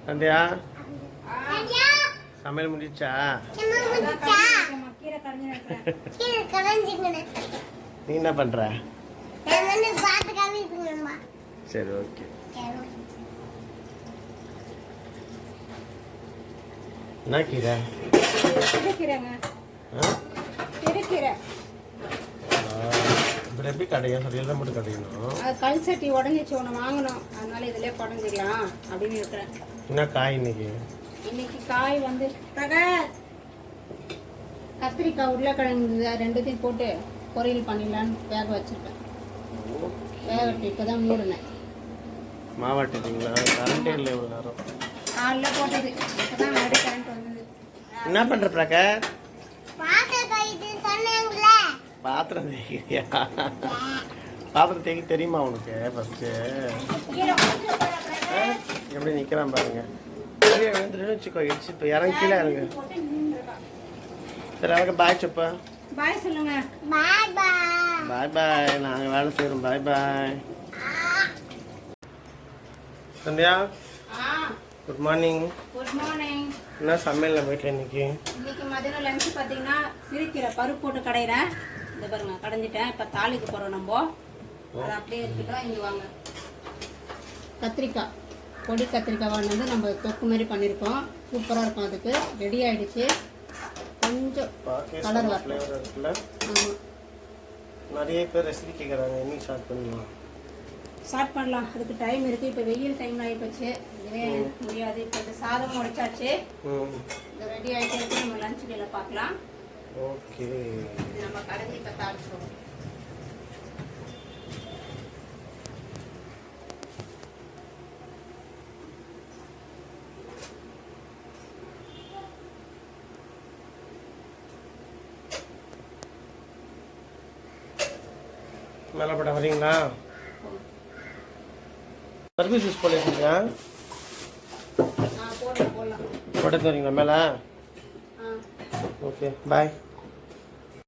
சந்தியா சமையல் முடிச்சா? நீ என்ன பண்ற? சரி, ஓகே. என்ன கீரை? இப்படி எப்படி கடையா? சரியெல்லாம் மட்டும் கடையணும். கல் சட்டி உடஞ்சிச்சு, ஒன்று வாங்கணும், அதனால இதிலே குடஞ்சிக்கலாம் அப்படின்னு இருக்கிறேன். என்ன காய் இன்னைக்கு? இன்னைக்கு காய் வந்து கத்திரிக்காய், உருளைக்கிழங்கு ரெண்டுத்தையும் போட்டு பொரியல் பண்ணிடலான்னு வேக வச்சிருக்கேன். வேகட்டு இப்போ தான் மூடினேன். மாவாட்டிட்டீங்களா? கரண்டே இல்லை இவ்வளோ நேரம். காலைல போட்டது, இப்போ தான் மறுபடியும் கரண்ட் வந்தது. என்ன பண்ணுற பிரகா? பாத்திரம் தேய்க்கிறியா? பாத்திரம் தேய்க்க தெரியுமா உனக்கு? ஃபஸ்ட்டு எப்படி நிற்கிறான் பாருங்க. எழுந்துட்டு வச்சுக்கோ, இடிச்சு இப்போ இறங்கி கீழே இறங்கு. சரி, அவருக்கு பாய் சொப்பா. பாய் சொல்லுங்க. பாய் பாய். நாங்கள் வேலை செய்கிறோம். Bye bye. Sandhya, good morning. Good morning. என்ன சமையல் வீட்டில் இன்னைக்கு? இன்னைக்கு மதியம் லஞ்சு பார்த்தீங்கன்னா சிறுக்கீரை பருப்பு போட்டு கடையிறேன். இந்த பாருங்க, கடைஞ்சிட்டேன். இப்போ தாளிக்கு போகிறோம் நம்ம. அது அப்படியே இருக்கட்டும். இங்கே வாங்க, கத்திரிக்காய், பொடி கத்திரிக்காய் வாங்கினது நம்ம தொக்கு மாதிரி பண்ணியிருக்கோம். சூப்பராக இருக்கும். அதுக்கு ரெடி ஆகிடுச்சு. கொஞ்சம் கலர் இருக்குல்ல. ஆமாம், நிறைய பேர் ரெசிபி கேட்குறாங்க. என்ன ஸ்டார்ட் பண்ணலாம்? ஸ்டார்ட் பண்ணலாம். அதுக்கு டைம் இருக்குது. இப்போ வெயில் டைம் ஆகிப்போச்சு, இதுவே முடியாது. இப்போ இந்த சாதம் முடிச்சாச்சு, இது ரெடி ஆகிட்டே இருக்கு. நம்ம லஞ்ச் வேலை பார்க்கலாம். ஓகே, நம்ம கடைஞ்சி இப்போ தாளிச்சிடுவோம். மேலே போட வரீங்களா? சர்வீஸ் யூஸ் பண்ணிருக்கீங்களா? போடலாம். போட்டு வரீங்களா மேலே? ஓகே, பாய்.